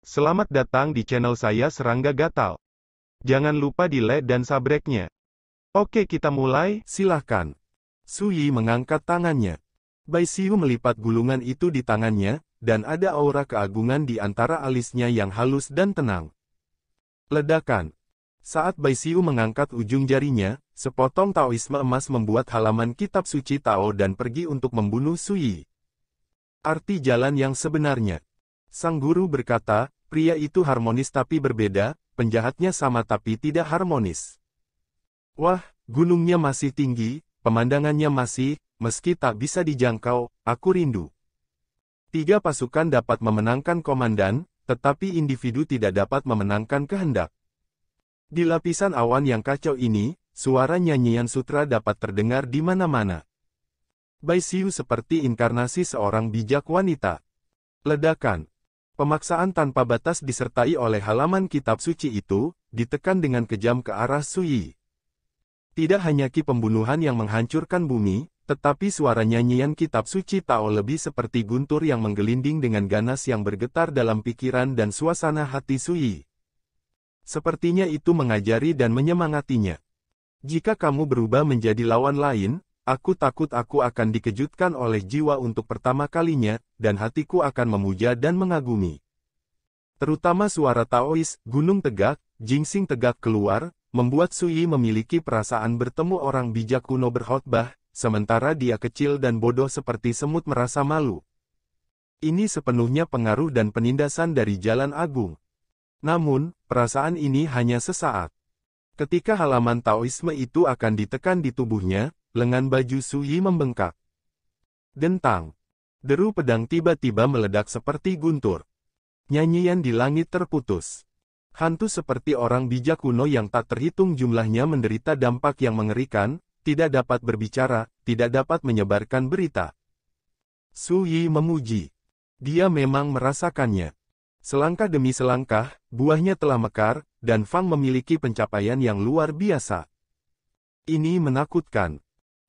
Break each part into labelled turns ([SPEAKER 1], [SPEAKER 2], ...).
[SPEAKER 1] Selamat datang di channel saya Serangga Gatal. Jangan lupa di like dan subscribe-nya. Oke, kita mulai.
[SPEAKER 2] Silahkan. Su Yi mengangkat tangannya. Bai Xiu melipat gulungan itu di tangannya, dan ada aura keagungan di antara alisnya yang halus dan tenang. Ledakan. Saat Bai Xiu mengangkat ujung jarinya, sepotong Taoisme emas membuat halaman kitab suci Tao dan pergi untuk membunuh Su Yi. Arti jalan yang sebenarnya. Sang guru berkata, pria itu harmonis tapi berbeda, penjahatnya sama tapi tidak harmonis. Wah, gunungnya masih tinggi, pemandangannya masih, meski tak bisa dijangkau, aku rindu. 3 pasukan dapat memenangkan komandan, tetapi individu tidak dapat memenangkan kehendak. Di lapisan awan yang kacau ini, suara nyanyian sutra dapat terdengar di mana-mana. Bai Xiu seperti inkarnasi seorang bijak wanita. Ledakan. Pemaksaan tanpa batas disertai oleh halaman kitab suci itu, ditekan dengan kejam ke arah Su Yi. Tidak hanya ki pembunuhan yang menghancurkan bumi, tetapi suara nyanyian kitab suci Tao lebih seperti guntur yang menggelinding dengan ganas yang bergetar dalam pikiran dan suasana hati Su Yi. Sepertinya itu mengajari dan menyemangatinya. Jika kamu berubah menjadi lawan lain, aku takut aku akan dikejutkan oleh jiwa untuk pertama kalinya, dan hatiku akan memuja dan mengagumi. Terutama suara Taois, gunung tegak, jingsing tegak keluar, membuat Su Yi memiliki perasaan bertemu orang bijak kuno berkhotbah, sementara dia kecil dan bodoh seperti semut merasa malu. Ini sepenuhnya pengaruh dan penindasan dari Jalan Agung. Namun, perasaan ini hanya sesaat. Ketika halaman Taoisme itu akan ditekan di tubuhnya, lengan baju Su Yi membengkak. Dentang. Deru pedang tiba-tiba meledak seperti guntur. Nyanyian di langit terputus. Hantu seperti orang bijak kuno yang tak terhitung jumlahnya menderita dampak yang mengerikan, tidak dapat berbicara, tidak dapat menyebarkan berita. Su Yi memuji. Dia memang merasakannya. Selangkah demi selangkah, buahnya telah mekar, dan Fang memiliki pencapaian yang luar biasa. Ini menakutkan.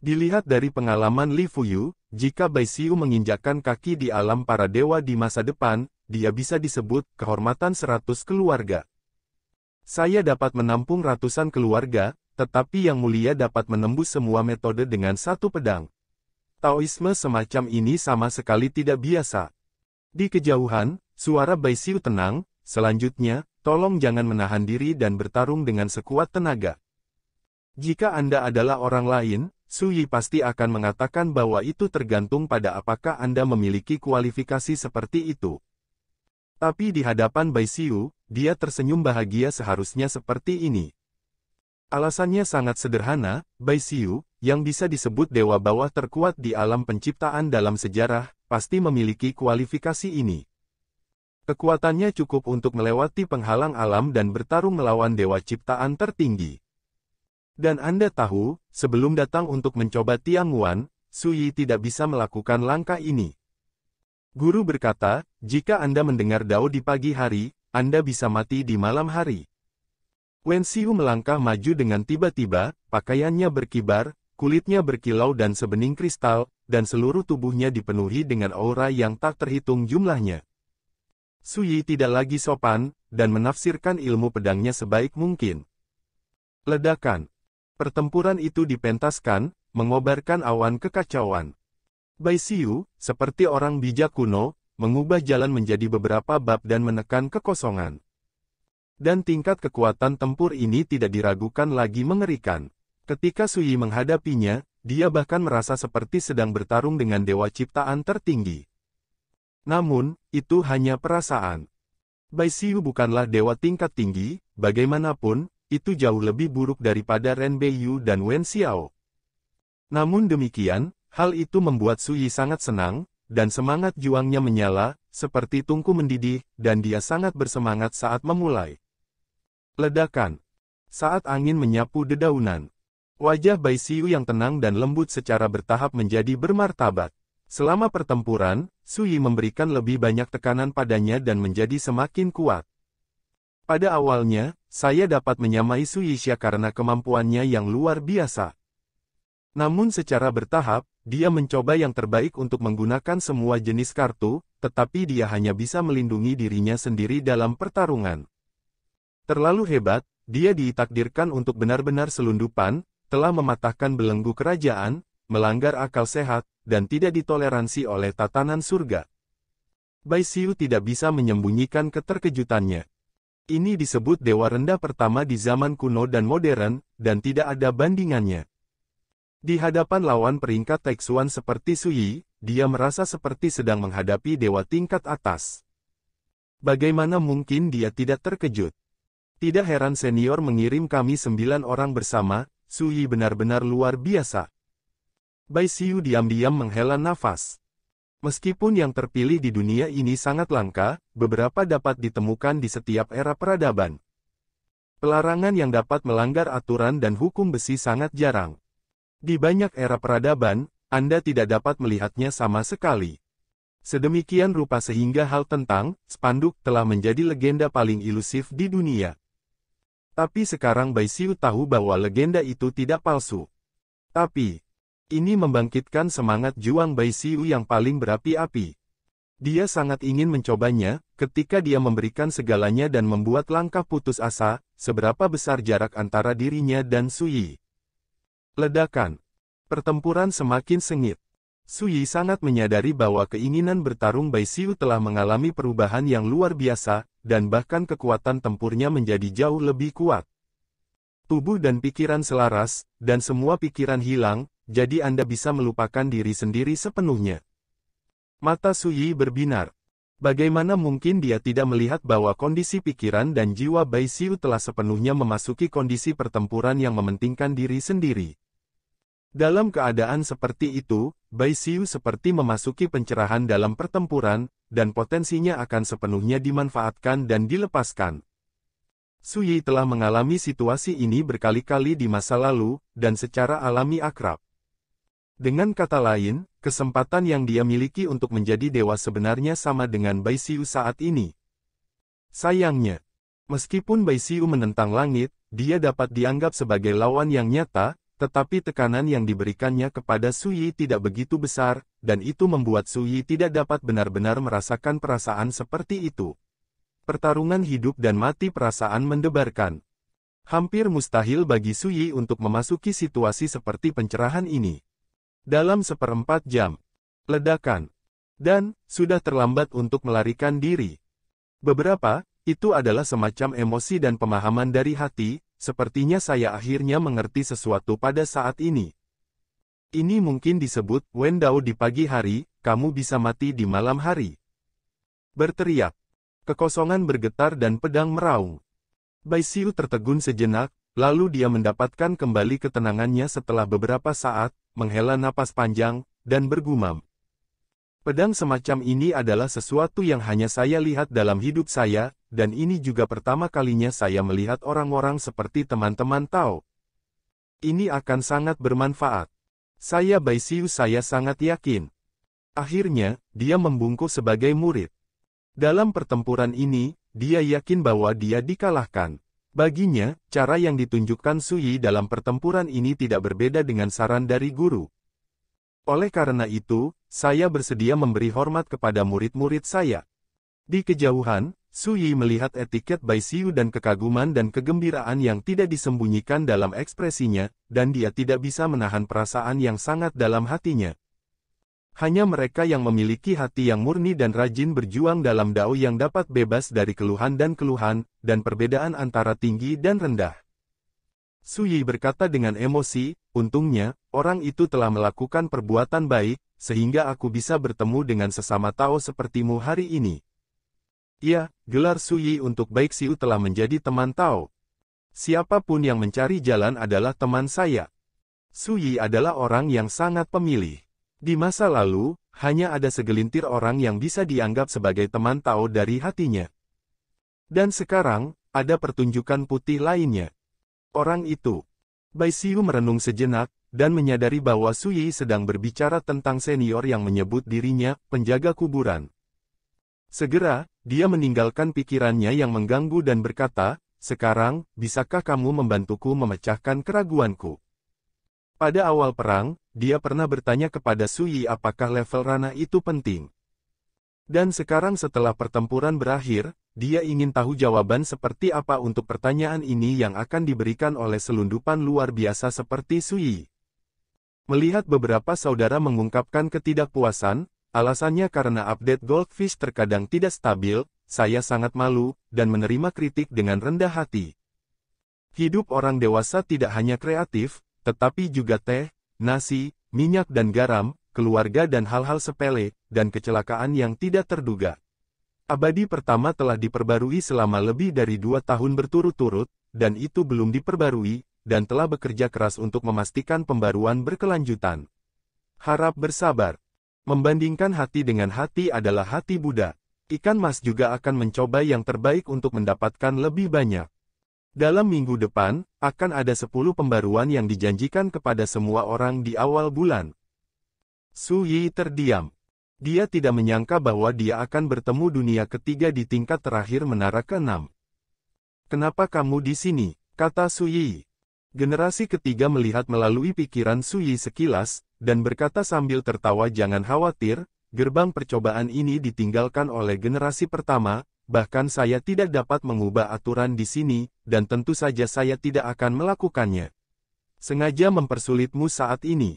[SPEAKER 2] Dilihat dari pengalaman Li Fuyu, jika Bai Xiu menginjakkan kaki di alam para dewa di masa depan, dia bisa disebut kehormatan 100 keluarga. Saya dapat menampung ratusan keluarga, tetapi yang mulia dapat menembus semua metode dengan satu pedang. Taoisme semacam ini sama sekali tidak biasa. Di kejauhan, suara Bai Xiu tenang, selanjutnya, tolong jangan menahan diri dan bertarung dengan sekuat tenaga. Jika Anda adalah orang lain, Su Yi pasti akan mengatakan bahwa itu tergantung pada apakah Anda memiliki kualifikasi seperti itu. Tapi di hadapan Bai Xiu, dia tersenyum bahagia seharusnya seperti ini. Alasannya sangat sederhana, Bai Xiu, yang bisa disebut dewa bawah terkuat di alam penciptaan dalam sejarah, pasti memiliki kualifikasi ini. Kekuatannya cukup untuk melewati penghalang alam dan bertarung melawan dewa ciptaan tertinggi. Dan Anda tahu, sebelum datang untuk mencoba Tianguan, Su Yi tidak bisa melakukan langkah ini. Guru berkata, jika Anda mendengar Dao di pagi hari, Anda bisa mati di malam hari. Wen Xiu melangkah maju dengan tiba-tiba, pakaiannya berkibar, kulitnya berkilau dan sebening kristal, dan seluruh tubuhnya dipenuhi dengan aura yang tak terhitung jumlahnya. Su Yi tidak lagi sopan, dan menafsirkan ilmu pedangnya sebaik mungkin. Ledakan. Pertempuran itu dipentaskan, mengobarkan awan kekacauan. Bai Xiu, seperti orang bijak kuno, mengubah jalan menjadi beberapa bab dan menekan kekosongan. Dan tingkat kekuatan tempur ini tidak diragukan lagi mengerikan. Ketika Su Yi menghadapinya, dia bahkan merasa seperti sedang bertarung dengan dewa ciptaan tertinggi. Namun, itu hanya perasaan. Bai Xiu bukanlah dewa tingkat tinggi, bagaimanapun, itu jauh lebih buruk daripada Ren Beiyu dan Wen Xiao. Namun demikian, hal itu membuat Su Yi sangat senang, dan semangat juangnya menyala, seperti tungku mendidih, dan dia sangat bersemangat saat memulai. Ledakan. Saat angin menyapu dedaunan. Wajah Bai Xiu yang tenang dan lembut secara bertahap menjadi bermartabat. Selama pertempuran, Su Yi memberikan lebih banyak tekanan padanya dan menjadi semakin kuat. Pada awalnya, saya dapat menyamai Su Yixia karena kemampuannya yang luar biasa. Namun secara bertahap, dia mencoba yang terbaik untuk menggunakan semua jenis kartu, tetapi dia hanya bisa melindungi dirinya sendiri dalam pertarungan. Terlalu hebat, dia ditakdirkan untuk benar-benar selundupan, telah mematahkan belenggu kerajaan, melanggar akal sehat, dan tidak ditoleransi oleh tatanan surga. Bai Xiu tidak bisa menyembunyikan keterkejutannya. Ini disebut dewa rendah pertama di zaman kuno dan modern, dan tidak ada bandingannya. Di hadapan lawan peringkat Taixuan seperti Su Yi, dia merasa seperti sedang menghadapi dewa tingkat atas. Bagaimana mungkin dia tidak terkejut? Tidak heran senior mengirim kami 9 orang bersama, Su Yi benar-benar luar biasa. Bai Xiu diam-diam menghela nafas. Meskipun yang terpilih di dunia ini sangat langka, beberapa dapat ditemukan di setiap era peradaban. Pelarangan yang dapat melanggar aturan dan hukum besi sangat jarang. Di banyak era peradaban, Anda tidak dapat melihatnya sama sekali. Sedemikian rupa sehingga hal tentang spanduk telah menjadi legenda paling ilusif di dunia. Tapi sekarang Bai Xiu tahu bahwa legenda itu tidak palsu. Tapi, ini membangkitkan semangat juang Bai Xiu yang paling berapi-api. Dia sangat ingin mencobanya, ketika dia memberikan segalanya dan membuat langkah putus asa, seberapa besar jarak antara dirinya dan Su Yi. Ledakan. Pertempuran semakin sengit. Su Yi sangat menyadari bahwa keinginan bertarung Bai Xiu telah mengalami perubahan yang luar biasa, dan bahkan kekuatan tempurnya menjadi jauh lebih kuat. Tubuh dan pikiran selaras, dan semua pikiran hilang, jadi Anda bisa melupakan diri sendiri sepenuhnya. Mata Su Yi berbinar. Bagaimana mungkin dia tidak melihat bahwa kondisi pikiran dan jiwa Bai Xiu telah sepenuhnya memasuki kondisi pertempuran yang mementingkan diri sendiri. Dalam keadaan seperti itu, Bai Xiu seperti memasuki pencerahan dalam pertempuran, dan potensinya akan sepenuhnya dimanfaatkan dan dilepaskan. Su Yi telah mengalami situasi ini berkali-kali di masa lalu, dan secara alami akrab. Dengan kata lain, kesempatan yang dia miliki untuk menjadi dewa sebenarnya sama dengan Bai Xiu saat ini. Sayangnya, meskipun Bai Xiu menentang langit, dia dapat dianggap sebagai lawan yang nyata, tetapi tekanan yang diberikannya kepada Su Yi tidak begitu besar, dan itu membuat Su Yi tidak dapat benar-benar merasakan perasaan seperti itu. Pertarungan hidup dan mati perasaan mendebarkan. Hampir mustahil bagi Su Yi untuk memasuki situasi seperti pencerahan ini. Dalam 1/4 jam. Ledakan. Dan, sudah terlambat untuk melarikan diri. Beberapa, itu adalah semacam emosi dan pemahaman dari hati, sepertinya saya akhirnya mengerti sesuatu pada saat ini. Ini mungkin disebut, Wen Dao di pagi hari, kamu bisa mati di malam hari. Berteriak. Kekosongan bergetar dan pedang meraung. Bai Xiu tertegun sejenak, lalu dia mendapatkan kembali ketenangannya setelah beberapa saat, menghela napas panjang, dan bergumam. Pedang semacam ini adalah sesuatu yang hanya saya lihat dalam hidup saya, dan ini juga pertama kalinya saya melihat orang-orang seperti teman-teman Tao. Ini akan sangat bermanfaat. Saya Bai Xiu saya sangat yakin. Akhirnya, dia membungkuk sebagai murid. Dalam pertempuran ini, dia yakin bahwa dia dikalahkan. Baginya, cara yang ditunjukkan Su Yi dalam pertempuran ini tidak berbeda dengan saran dari guru. Oleh karena itu, saya bersedia memberi hormat kepada murid-murid saya. Di kejauhan, Su Yi melihat etiket Bai Xiu dan kekaguman dan kegembiraan yang tidak disembunyikan dalam ekspresinya, dan dia tidak bisa menahan perasaan yang sangat dalam hatinya. Hanya mereka yang memiliki hati yang murni dan rajin berjuang dalam dao yang dapat bebas dari keluhan dan perbedaan antara tinggi dan rendah. Su Yi berkata dengan emosi, untungnya, orang itu telah melakukan perbuatan baik, sehingga aku bisa bertemu dengan sesama Tao sepertimu hari ini. Ya, gelar Su Yi untuk Bai Xiu telah menjadi teman Tao. Siapapun yang mencari jalan adalah teman saya. Su Yi adalah orang yang sangat pemilih. Di masa lalu, hanya ada segelintir orang yang bisa dianggap sebagai teman Tao dari hatinya. Dan sekarang, ada pertunjukan putih lainnya. Orang itu. Bai Xiu merenung sejenak, dan menyadari bahwa Su Yi sedang berbicara tentang senior yang menyebut dirinya penjaga kuburan. Segera, dia meninggalkan pikirannya yang mengganggu dan berkata, sekarang, bisakah kamu membantuku memecahkan keraguanku? Pada awal perang, dia pernah bertanya kepada Su Yi apakah level ranah itu penting. Dan sekarang setelah pertempuran berakhir, dia ingin tahu jawaban seperti apa untuk pertanyaan ini yang akan diberikan oleh selundupan luar biasa seperti Sui. Melihat beberapa saudara mengungkapkan ketidakpuasan, alasannya karena update Goldfish terkadang tidak stabil, saya sangat malu, dan menerima kritik dengan rendah hati. Hidup orang dewasa tidak hanya kreatif, tetapi juga teh, nasi, minyak dan garam, keluarga dan hal-hal sepele, dan kecelakaan yang tidak terduga. Abadi pertama telah diperbarui selama lebih dari 2 tahun berturut-turut, dan itu belum diperbarui, dan telah bekerja keras untuk memastikan pembaruan berkelanjutan. Harap bersabar. Membandingkan hati dengan hati adalah hati Buddha. Ikan mas juga akan mencoba yang terbaik untuk mendapatkan lebih banyak. Dalam minggu depan, akan ada 10 pembaruan yang dijanjikan kepada semua orang di awal bulan. Su Yi terdiam. Dia tidak menyangka bahwa dia akan bertemu dunia ketiga di tingkat terakhir menara ke-6. "Kenapa kamu di sini?" kata Su Yi. Generasi ketiga melihat melalui pikiran Su Yi sekilas, dan berkata sambil tertawa, "Jangan khawatir, gerbang percobaan ini ditinggalkan oleh generasi pertama, bahkan saya tidak dapat mengubah aturan di sini, dan tentu saja saya tidak akan melakukannya. Sengaja mempersulitmu saat ini."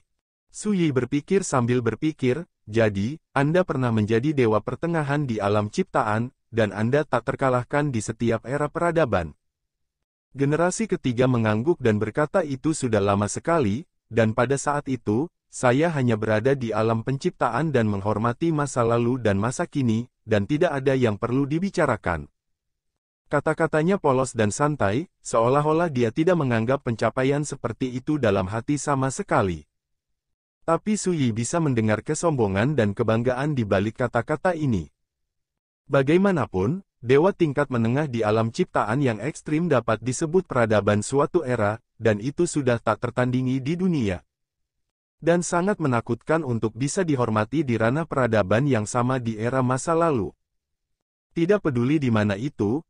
[SPEAKER 2] Su Yi berpikir sambil berpikir, "Jadi, Anda pernah menjadi dewa pertengahan di alam ciptaan, dan Anda tak terkalahkan di setiap era peradaban." Generasi ketiga mengangguk dan berkata, "Itu sudah lama sekali, dan pada saat itu, saya hanya berada di alam penciptaan dan menghormati masa lalu dan masa kini, dan tidak ada yang perlu dibicarakan." Kata-katanya polos dan santai, seolah-olah dia tidak menganggap pencapaian seperti itu dalam hati sama sekali. Tapi Su Yi bisa mendengar kesombongan dan kebanggaan di balik kata-kata ini. Bagaimanapun, dewa tingkat menengah di alam ciptaan yang ekstrim dapat disebut peradaban suatu era, dan itu sudah tak tertandingi di dunia. Dan sangat menakutkan untuk bisa dihormati di ranah peradaban yang sama di era masa lalu. Tidak peduli di mana itu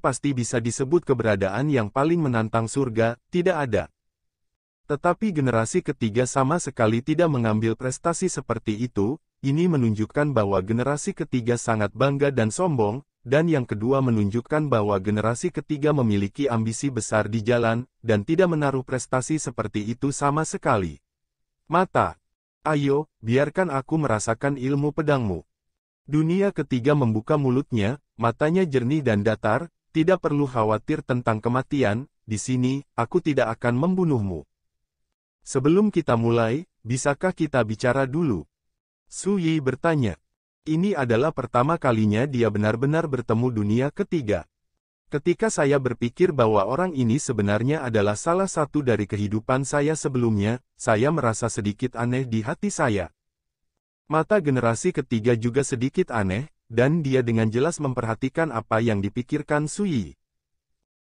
[SPEAKER 2] pasti bisa disebut keberadaan yang paling menantang surga, tidak ada. Tetapi generasi ketiga sama sekali tidak mengambil prestasi seperti itu. Ini menunjukkan bahwa generasi ketiga sangat bangga dan sombong, dan yang kedua menunjukkan bahwa generasi ketiga memiliki ambisi besar di jalan, dan tidak menaruh prestasi seperti itu sama sekali. "Mata. Ayo, biarkan aku merasakan ilmu pedangmu." Dunia ketiga membuka mulutnya, matanya jernih dan datar, "Tidak perlu khawatir tentang kematian, di sini, aku tidak akan membunuhmu. Sebelum kita mulai, bisakah kita bicara dulu?" Su Yi bertanya. Ini adalah pertama kalinya dia benar-benar bertemu dunia ketiga. "Ketika saya berpikir bahwa orang ini sebenarnya adalah salah satu dari kehidupan saya sebelumnya, saya merasa sedikit aneh di hati saya." Mata generasi ketiga juga sedikit aneh, dan dia dengan jelas memperhatikan apa yang dipikirkan Su Yi.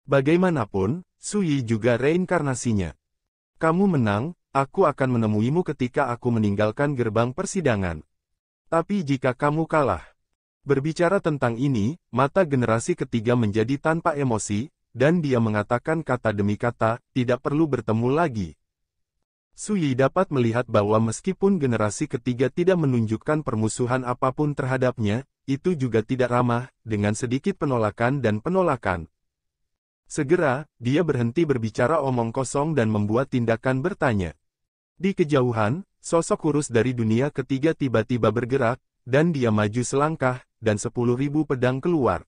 [SPEAKER 2] Bagaimanapun, Su Yi juga reinkarnasinya. "Kamu menang, aku akan menemuimu ketika aku meninggalkan gerbang persidangan. Tapi jika kamu kalah." Berbicara tentang ini, mata generasi ketiga menjadi tanpa emosi, dan dia mengatakan kata demi kata, "Tidak perlu bertemu lagi." Su Yi dapat melihat bahwa meskipun generasi ketiga tidak menunjukkan permusuhan apapun terhadapnya, itu juga tidak ramah, dengan sedikit penolakan dan penolakan. Segera, dia berhenti berbicara omong kosong dan membuat tindakan bertanya. Di kejauhan, sosok kurus dari dunia ketiga tiba-tiba bergerak, dan dia maju selangkah, dan 10.000 pedang keluar.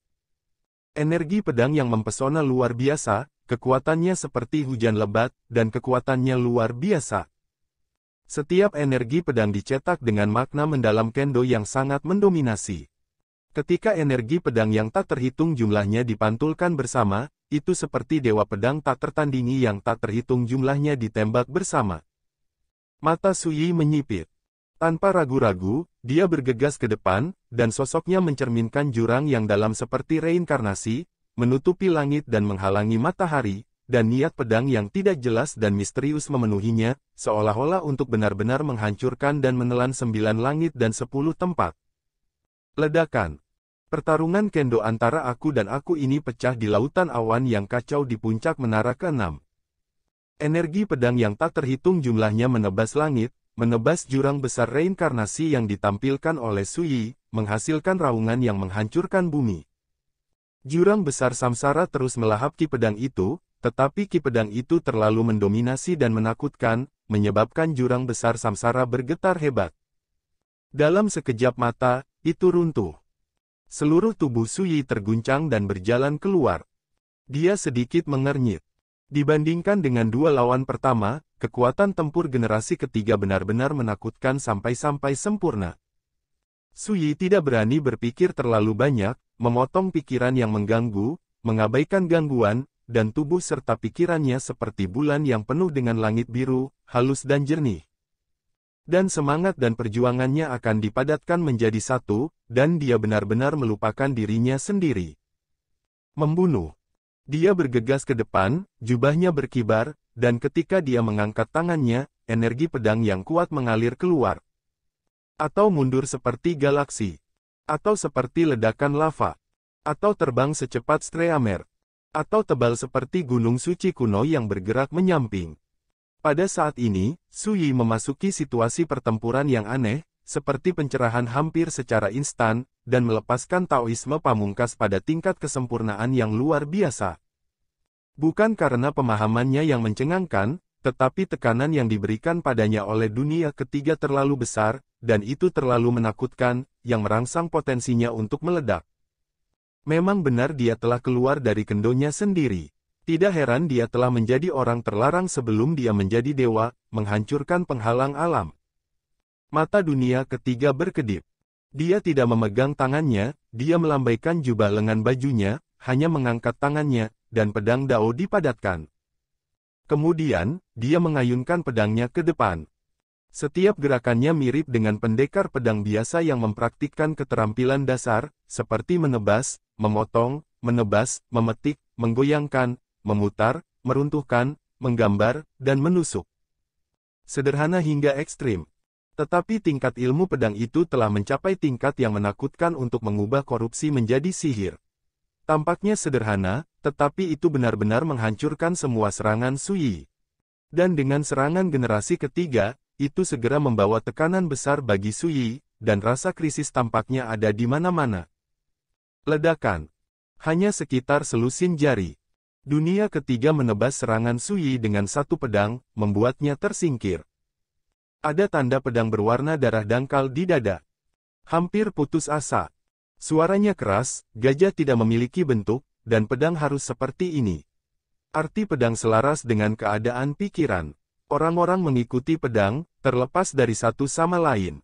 [SPEAKER 2] Energi pedang yang mempesona luar biasa, kekuatannya seperti hujan lebat, dan kekuatannya luar biasa. Setiap energi pedang dicetak dengan makna mendalam kendo yang sangat mendominasi. Ketika energi pedang yang tak terhitung jumlahnya dipantulkan bersama, itu seperti dewa pedang tak tertandingi yang tak terhitung jumlahnya ditembak bersama. Mata Su Yi menyipit. Tanpa ragu-ragu, dia bergegas ke depan, dan sosoknya mencerminkan jurang yang dalam seperti reinkarnasi, menutupi langit dan menghalangi matahari, dan niat pedang yang tidak jelas dan misterius memenuhinya, seolah-olah untuk benar-benar menghancurkan dan menelan 9 langit dan 10 tempat. Ledakan. Pertarungan kendo antara aku dan aku ini pecah di lautan awan yang kacau di puncak menara ke-6. Energi pedang yang tak terhitung jumlahnya menebas langit, menebas jurang besar reinkarnasi yang ditampilkan oleh Suyi, menghasilkan raungan yang menghancurkan bumi. Jurang besar samsara terus melahap ki pedang itu, tetapi ki pedang itu terlalu mendominasi dan menakutkan, menyebabkan jurang besar samsara bergetar hebat. Dalam sekejap mata, itu runtuh. Seluruh tubuh Suyi terguncang dan berjalan keluar. Dia sedikit mengernyit. Dibandingkan dengan dua lawan pertama, kekuatan tempur generasi ketiga benar-benar menakutkan sampai-sampai sempurna. Suyi tidak berani berpikir terlalu banyak, memotong pikiran yang mengganggu, mengabaikan gangguan, dan tubuh serta pikirannya seperti bulan yang penuh dengan langit biru, halus dan jernih. Dan semangat dan perjuangannya akan dipadatkan menjadi satu, dan dia benar-benar melupakan dirinya sendiri. Membunuh. Dia bergegas ke depan, jubahnya berkibar, dan ketika dia mengangkat tangannya, energi pedang yang kuat mengalir keluar. Atau mundur seperti galaksi. Atau seperti ledakan lava. Atau terbang secepat Streamer. Atau tebal seperti gunung suci kuno yang bergerak menyamping. Pada saat ini, Suyi memasuki situasi pertempuran yang aneh, seperti pencerahan hampir secara instan, dan melepaskan Taoisme pamungkas pada tingkat kesempurnaan yang luar biasa. Bukan karena pemahamannya yang mencengangkan, tetapi tekanan yang diberikan padanya oleh dunia ketiga terlalu besar, dan itu terlalu menakutkan, yang merangsang potensinya untuk meledak. Memang benar dia telah keluar dari kendonya sendiri. Tidak heran dia telah menjadi orang terlarang sebelum dia menjadi dewa, menghancurkan penghalang alam. Mata dunia ketiga berkedip. Dia tidak memegang tangannya, dia melambaikan jubah lengan bajunya, hanya mengangkat tangannya, dan pedang Dao dipadatkan. Kemudian, dia mengayunkan pedangnya ke depan. Setiap gerakannya mirip dengan pendekar pedang biasa yang mempraktikkan keterampilan dasar, seperti menebas, memotong, menebas, memetik, menggoyangkan, memutar, meruntuhkan, menggambar, dan menusuk. Sederhana hingga ekstrim. Tetapi tingkat ilmu pedang itu telah mencapai tingkat yang menakutkan untuk mengubah korupsi menjadi sihir. Tampaknya sederhana, tetapi itu benar-benar menghancurkan semua serangan Suyi. Dan dengan serangan generasi ketiga, itu segera membawa tekanan besar bagi Suyi, dan rasa krisis tampaknya ada di mana-mana. Ledakan. Hanya sekitar selusin jari. Dunia ketiga menebas serangan Suyi dengan satu pedang, membuatnya tersingkir. Ada tanda pedang berwarna darah dangkal di dada. Hampir putus asa. Suaranya keras, gajah tidak memiliki bentuk, dan pedang harus seperti ini. Arti pedang selaras dengan keadaan pikiran. Orang-orang mengikuti pedang, terlepas dari satu sama lain.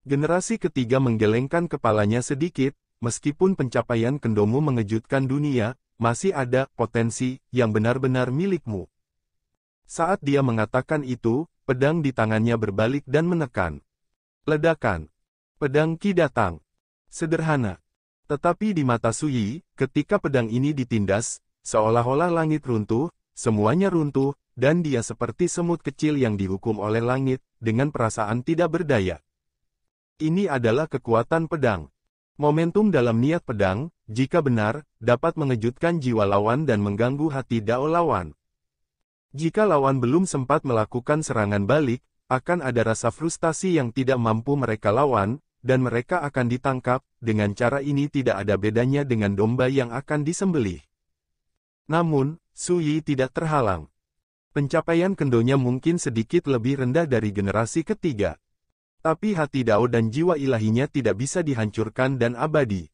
[SPEAKER 2] Generasi ketiga menggelengkan kepalanya sedikit, meskipun pencapaian kendomu mengejutkan dunia, masih ada potensi yang benar-benar milikmu. Saat dia mengatakan itu, pedang di tangannya berbalik dan menekan. Ledakan. Pedang Ki datang. Sederhana. Tetapi di mata Suyi, ketika pedang ini ditindas, seolah-olah langit runtuh, semuanya runtuh, dan dia seperti semut kecil yang dihukum oleh langit, dengan perasaan tidak berdaya. Ini adalah kekuatan pedang. Momentum dalam niat pedang, jika benar, dapat mengejutkan jiwa lawan dan mengganggu hati Dao lawan. Jika lawan belum sempat melakukan serangan balik, akan ada rasa frustasi yang tidak mampu mereka lawan, dan mereka akan ditangkap. Dengan cara ini tidak ada bedanya dengan domba yang akan disembelih. Namun, Suyi tidak terhalang. Pencapaian kendonya mungkin sedikit lebih rendah dari generasi ketiga. Tapi hati Dao dan jiwa ilahinya tidak bisa dihancurkan dan abadi.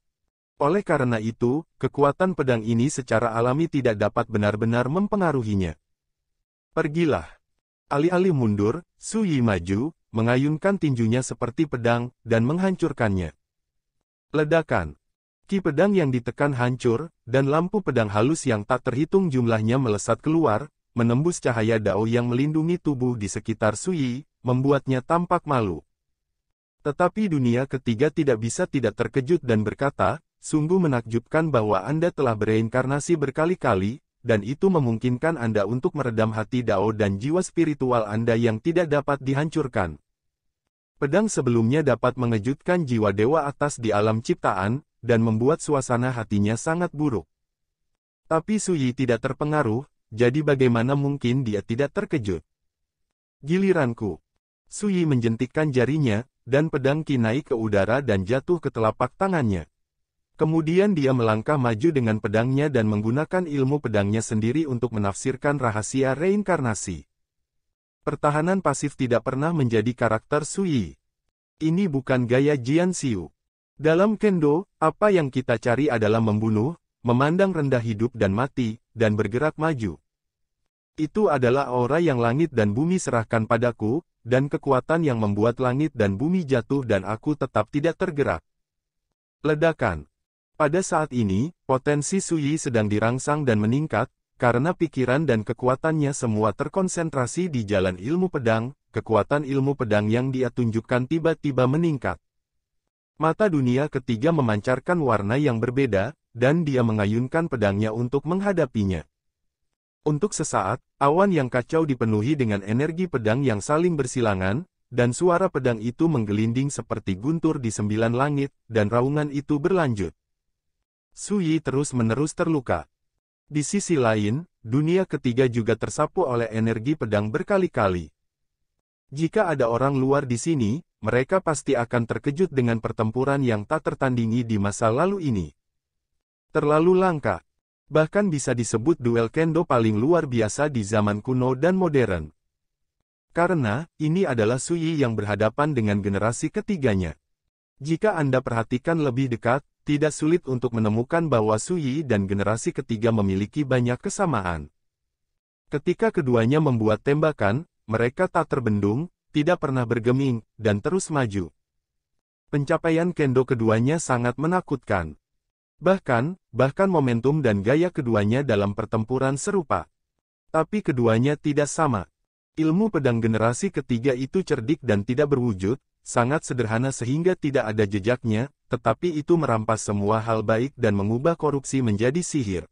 [SPEAKER 2] Oleh karena itu, kekuatan pedang ini secara alami tidak dapat benar-benar mempengaruhinya. Pergilah. Alih-alih mundur, Suyi maju, mengayunkan tinjunya seperti pedang, dan menghancurkannya. Ledakan. Ki pedang yang ditekan hancur, dan lampu pedang halus yang tak terhitung jumlahnya melesat keluar, menembus cahaya Dao yang melindungi tubuh di sekitar Suyi, membuatnya tampak malu. Tetapi dunia ketiga tidak bisa tidak terkejut dan berkata, sungguh menakjubkan bahwa Anda telah bereinkarnasi berkali-kali, dan itu memungkinkan Anda untuk meredam hati Dao dan jiwa spiritual Anda yang tidak dapat dihancurkan. Pedang sebelumnya dapat mengejutkan jiwa dewa atas di alam ciptaan, dan membuat suasana hatinya sangat buruk. Tapi Suyi tidak terpengaruh, jadi bagaimana mungkin dia tidak terkejut? Giliranku. Sui menjentikkan jarinya, dan pedang Qi naik ke udara dan jatuh ke telapak tangannya. Kemudian dia melangkah maju dengan pedangnya dan menggunakan ilmu pedangnya sendiri untuk menafsirkan rahasia reinkarnasi. Pertahanan pasif tidak pernah menjadi karakter Sui. Ini bukan gaya Jian Xiu. Dalam Kendo, apa yang kita cari adalah membunuh, memandang rendah hidup dan mati, dan bergerak maju. Itu adalah aura yang langit dan bumi serahkan padaku, dan kekuatan yang membuat langit dan bumi jatuh dan aku tetap tidak tergerak. Ledakan. Pada saat ini, potensi Sui sedang dirangsang dan meningkat, karena pikiran dan kekuatannya semua terkonsentrasi di jalan ilmu pedang, kekuatan ilmu pedang yang dia tunjukkan tiba-tiba meningkat. Mata dunia ketiga memancarkan warna yang berbeda, dan dia mengayunkan pedangnya untuk menghadapinya. Untuk sesaat, awan yang kacau dipenuhi dengan energi pedang yang saling bersilangan, dan suara pedang itu menggelinding seperti guntur di 9 langit, dan raungan itu berlanjut. Sui terus-menerus terluka. Di sisi lain, dunia ketiga juga tersapu oleh energi pedang berkali-kali. Jika ada orang luar di sini, mereka pasti akan terkejut dengan pertempuran yang tak tertandingi di masa lalu ini. Terlalu langka. Bahkan bisa disebut duel Kendo paling luar biasa di zaman kuno dan modern. Karena, ini adalah Sui yang berhadapan dengan generasi ketiganya. Jika Anda perhatikan lebih dekat, tidak sulit untuk menemukan bahwa Sui dan generasi ketiga memiliki banyak kesamaan. Ketika keduanya membuat tembakan, mereka tak terbendung, tidak pernah bergeming, dan terus maju. Pencapaian Kendo keduanya sangat menakutkan. Bahkan momentum dan gaya keduanya dalam pertempuran serupa. Tapi keduanya tidak sama. Ilmu pedang generasi ketiga itu cerdik dan tidak berwujud, sangat sederhana sehingga tidak ada jejaknya, tetapi itu merampas semua hal baik dan mengubah korupsi menjadi sihir.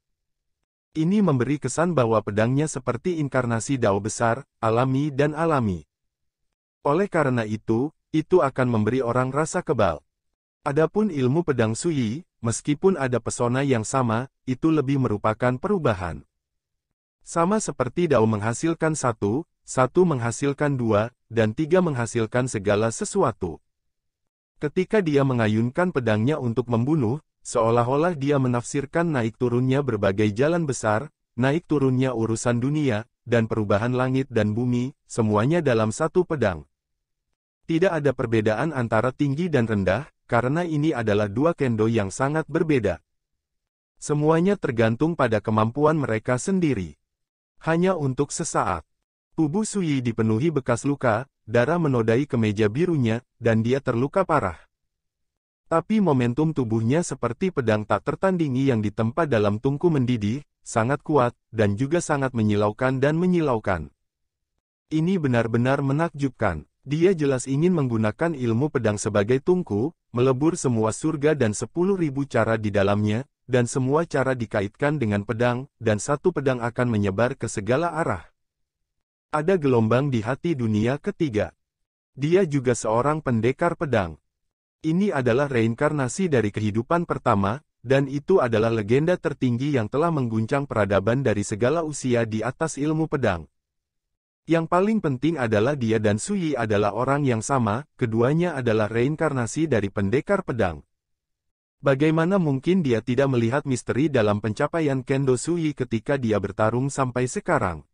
[SPEAKER 2] Ini memberi kesan bahwa pedangnya seperti inkarnasi Dao besar, alami dan alami. Oleh karena itu akan memberi orang rasa kebal. Adapun ilmu pedang Sui, meskipun ada pesona yang sama, itu lebih merupakan perubahan. Sama seperti Dao menghasilkan satu menghasilkan dua, dan tiga menghasilkan segala sesuatu. Ketika dia mengayunkan pedangnya untuk membunuh, seolah-olah dia menafsirkan naik turunnya berbagai jalan besar, naik turunnya urusan dunia, dan perubahan langit dan bumi, semuanya dalam satu pedang. Tidak ada perbedaan antara tinggi dan rendah, karena ini adalah dua Kendo yang sangat berbeda. Semuanya tergantung pada kemampuan mereka sendiri. Hanya untuk sesaat. Tubuh Sui dipenuhi bekas luka, darah menodai kemeja birunya, dan dia terluka parah. Tapi momentum tubuhnya seperti pedang tak tertandingi yang ditempa dalam tungku mendidih, sangat kuat, dan juga sangat menyilaukan dan menyilaukan. Ini benar-benar menakjubkan. Dia jelas ingin menggunakan ilmu pedang sebagai tungku, melebur semua surga dan 10.000 cara di dalamnya, dan semua cara dikaitkan dengan pedang, dan satu pedang akan menyebar ke segala arah. Ada gelombang di hati dunia ketiga. Dia juga seorang pendekar pedang. Ini adalah reinkarnasi dari kehidupan pertama, dan itu adalah legenda tertinggi yang telah mengguncang peradaban dari segala usia di atas ilmu pedang. Yang paling penting adalah dia dan Sui adalah orang yang sama, keduanya adalah reinkarnasi dari pendekar pedang. Bagaimana mungkin dia tidak melihat misteri dalam pencapaian Kendo Sui ketika dia bertarung sampai sekarang?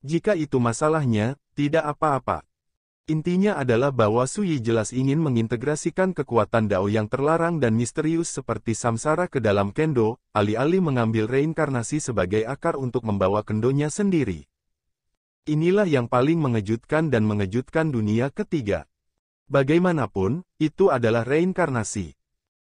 [SPEAKER 2] Jika itu masalahnya, tidak apa-apa. Intinya adalah bahwa Sui jelas ingin mengintegrasikan kekuatan Dao yang terlarang dan misterius seperti samsara ke dalam Kendo, alih-alih mengambil reinkarnasi sebagai akar untuk membawa Kendonya sendiri. Inilah yang paling mengejutkan dan mengejutkan dunia ketiga. Bagaimanapun, itu adalah reinkarnasi.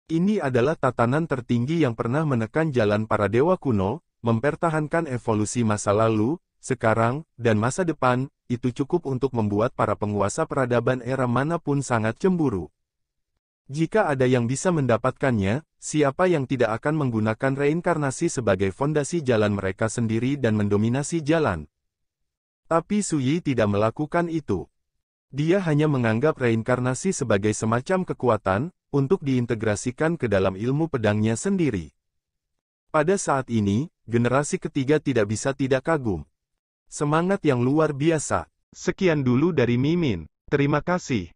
[SPEAKER 2] Ini adalah tatanan tertinggi yang pernah menekan jalan para dewa kuno, mempertahankan evolusi masa lalu, sekarang, dan masa depan, itu cukup untuk membuat para penguasa peradaban era manapun sangat cemburu. Jika ada yang bisa mendapatkannya, siapa yang tidak akan menggunakan reinkarnasi sebagai fondasi jalan mereka sendiri dan mendominasi jalan? Tapi Sui tidak melakukan itu. Dia hanya menganggap reinkarnasi sebagai semacam kekuatan, untuk diintegrasikan ke dalam ilmu pedangnya sendiri. Pada saat ini, generasi ketiga tidak bisa tidak kagum. Semangat yang luar biasa.
[SPEAKER 1] Sekian dulu dari Mimin. Terima kasih.